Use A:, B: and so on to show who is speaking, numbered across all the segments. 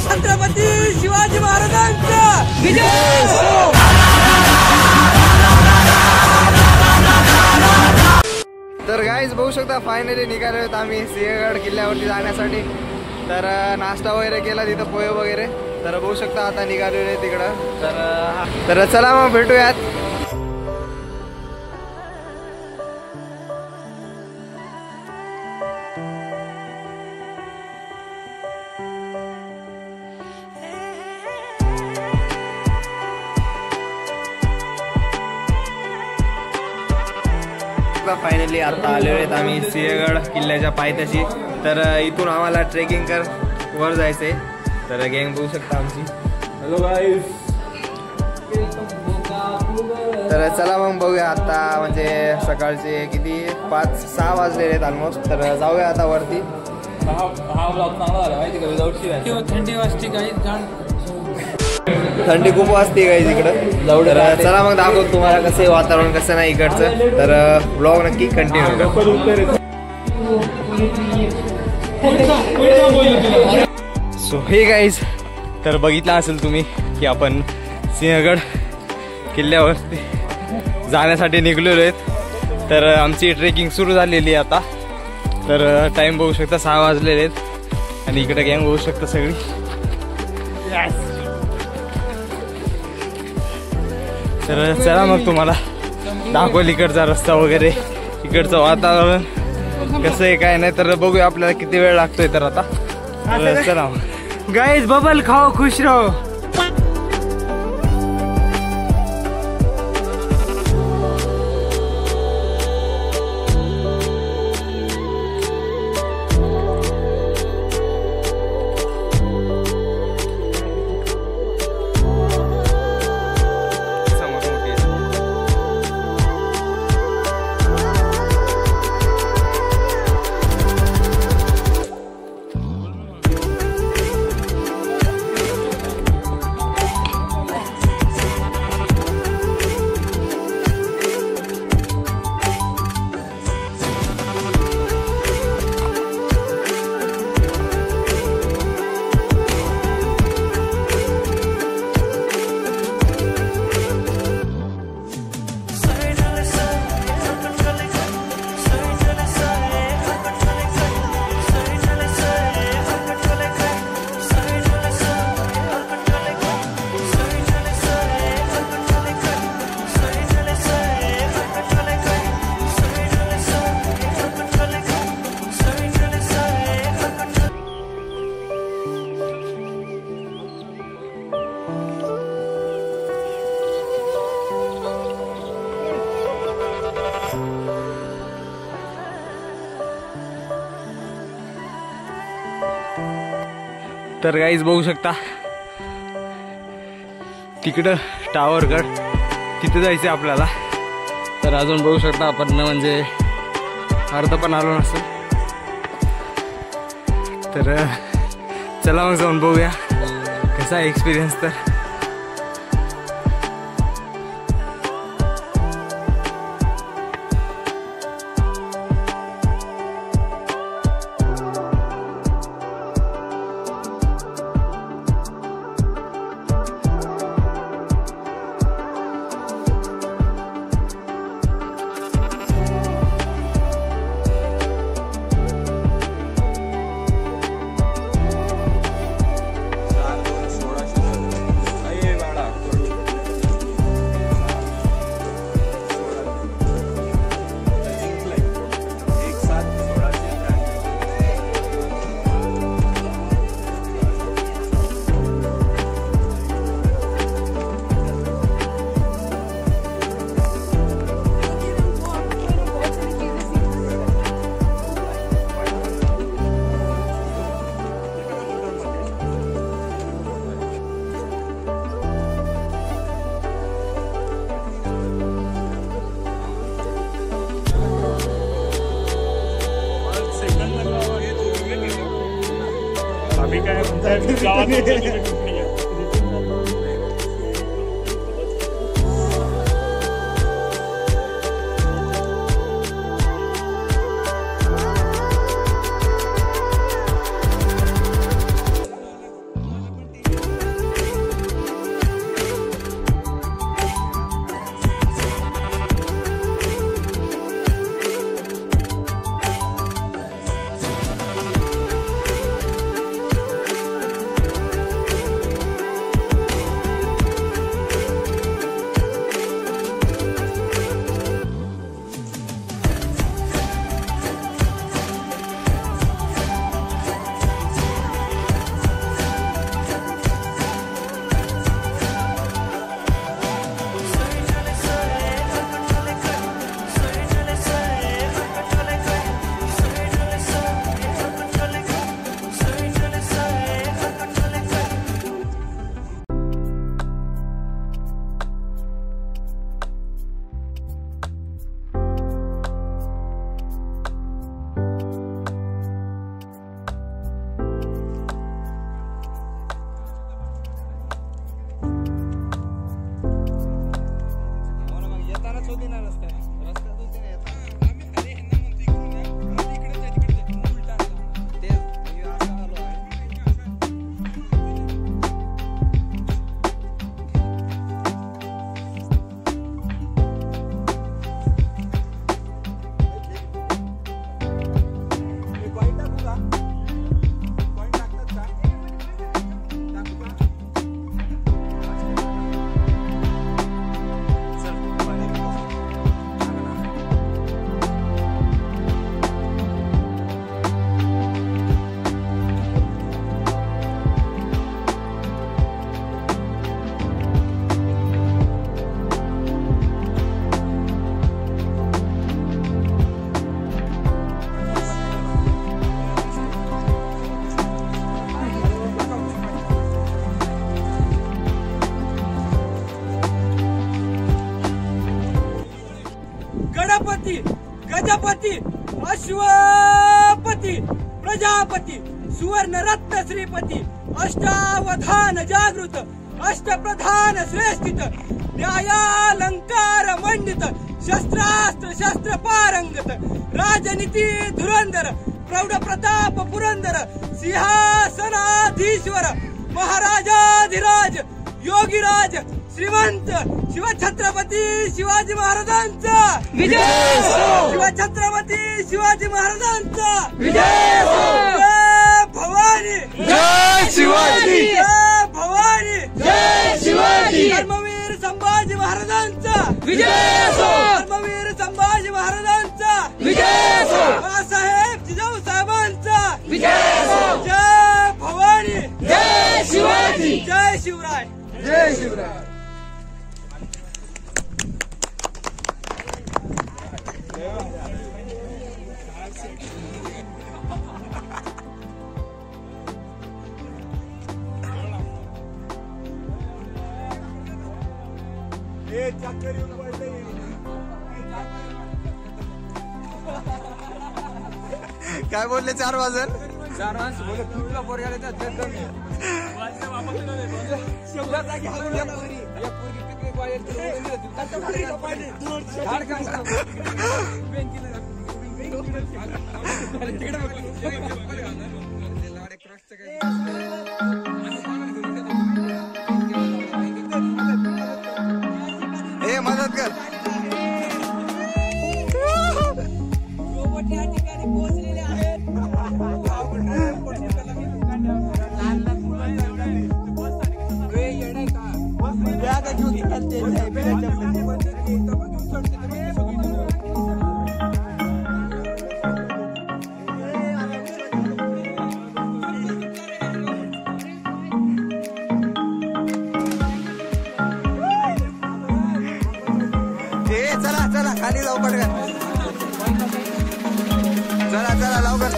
A: छत्रपती शिवाजी महाराजांचा विजय।
B: तर गाईज बघू शकता फायनली निघालो आहेत आम्ही सिंहगड किल्ल्यावरती जाण्यासाठी। तर नाश्ता वगैरे केला तिथं पोहे वगैरे। तर बघू शकता आता निघालेलो आहे तिकडं। तर चला मग भेटूयात। फायनली आता आलेलो आहेत आम्ही सिंहगड किल्ल्याच्या पायथ्याशी। तर इथून आम्हाला ट्रेकिंग कर वर जायचंय। तर गँग बघू शकता आमची। Hello guys. तर चला मग बघूया आता म्हणजे सकाळचे किती 5-6 वाजलेले आहेत ऑलमोस्ट। तर जाऊया आता वरती।
A: थंडी वाजते काही
B: थंडी खूप वाजते काही इकडं। तर चला मग दाखवतो तुम्हाला कसं आहे वातावरण कसं नाही इकडचं। तर ब्लॉग नक्की कंटिन्यू करा। सो हे गाईज, तर बघितलं असेल तुम्ही की आपण सिंहगड किल्ल्यावरती जाण्यासाठी निघलेलो आहेत। तर आमची ट्रेकिंग सुरू झालेली आहे आता। तर टाइम बघू शकता 6 वाजलेले आहेत आणि इकडे गँग बघू शकता सगळी। तर चला मग तुम्हाला दाखवल इकडचा रस्ता वगैरे, इकडचं वातावरण कसं आहे काय नाही। तर बघूया आपल्याला किती वेळ लागतोय। तर आता चला
A: गाइस, बबल खाओ खुश रहो।
B: तर गाईज बघू शकता तिकडं टावरगड, तिथे जायचं आपल्याला। तर अजून बघू शकता आपण म्हणजे अर्ध पण आलो नसेल। तर चला मग जाऊन बघूया कसा आहे एक्सपिरियन्स। तर
C: आम्ही काय गावात
A: गणपती गजपती अश्वपती प्रजापती सुवर्ण रत्न श्रीपती अष्टावधान जागृत अष्टप्रधान श्रेष्ठित न्यायालंकार मंडित शस्त्रास्त्र शस्त्र पारंगत राजनीती धुरंधर प्रौढ प्रताप पुरंदर सिंहासनाधीश्वर महाराजाधिराज योगीराज श्रीमंत शिवछत्रपती शिवाजी महाराजांचा विजय शिवछत्रपती शिवाजी महाराजांचा विजय जय भवानी
B: जय शिवाजी
A: जय भवानी
B: जय शिवाजी
A: धर्मवीर संभाजी महाराजांचा
B: विजय
A: धर्मवीर संभाजी महाराजांचा विजय बाळासाहेब जिजाऊ साहेबांचा विजय जय भवानी
B: जय शिवाजी
A: जय शिवराय जय शिवराय
B: काय बोलले 4 वाजन हे मदत कर
A: या ठिकाणी पोहोचलेले आहेत
B: चला चला खाली जाऊ पटकन चला चला लवकर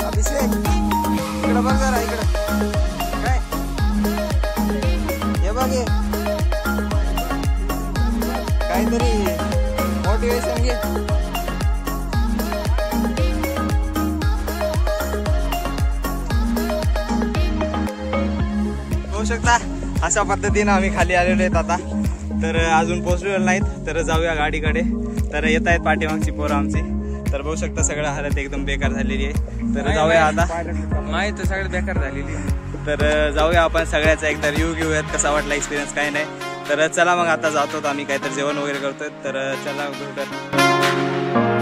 B: अभिषेक इकडं बघ जरा इकडं काय बघू शकता अशा पद्धतीनं आम्ही खाली आलेलो आहेत आता. तर अजून पोहोचलेलो नाहीत. तर जाऊया गाडीकडे. तर येत आहेत पाठीमागची पोरं आमची. तर बघू शकता सगळं हालत एकदम बेकार झालेली आहे. तर जाऊया आता.
A: माहित सगळं बेकार झालेली.
B: तर जाऊया आपण सगळ्याचा एकदा रिव्ह्यू घेऊयात कसा वाटला एक्सपिरियन्स काय नाही. तर चला मग आता जातो आम्ही काहीतरी जेवण वगैरे करतोय. तर चला भेटूयात.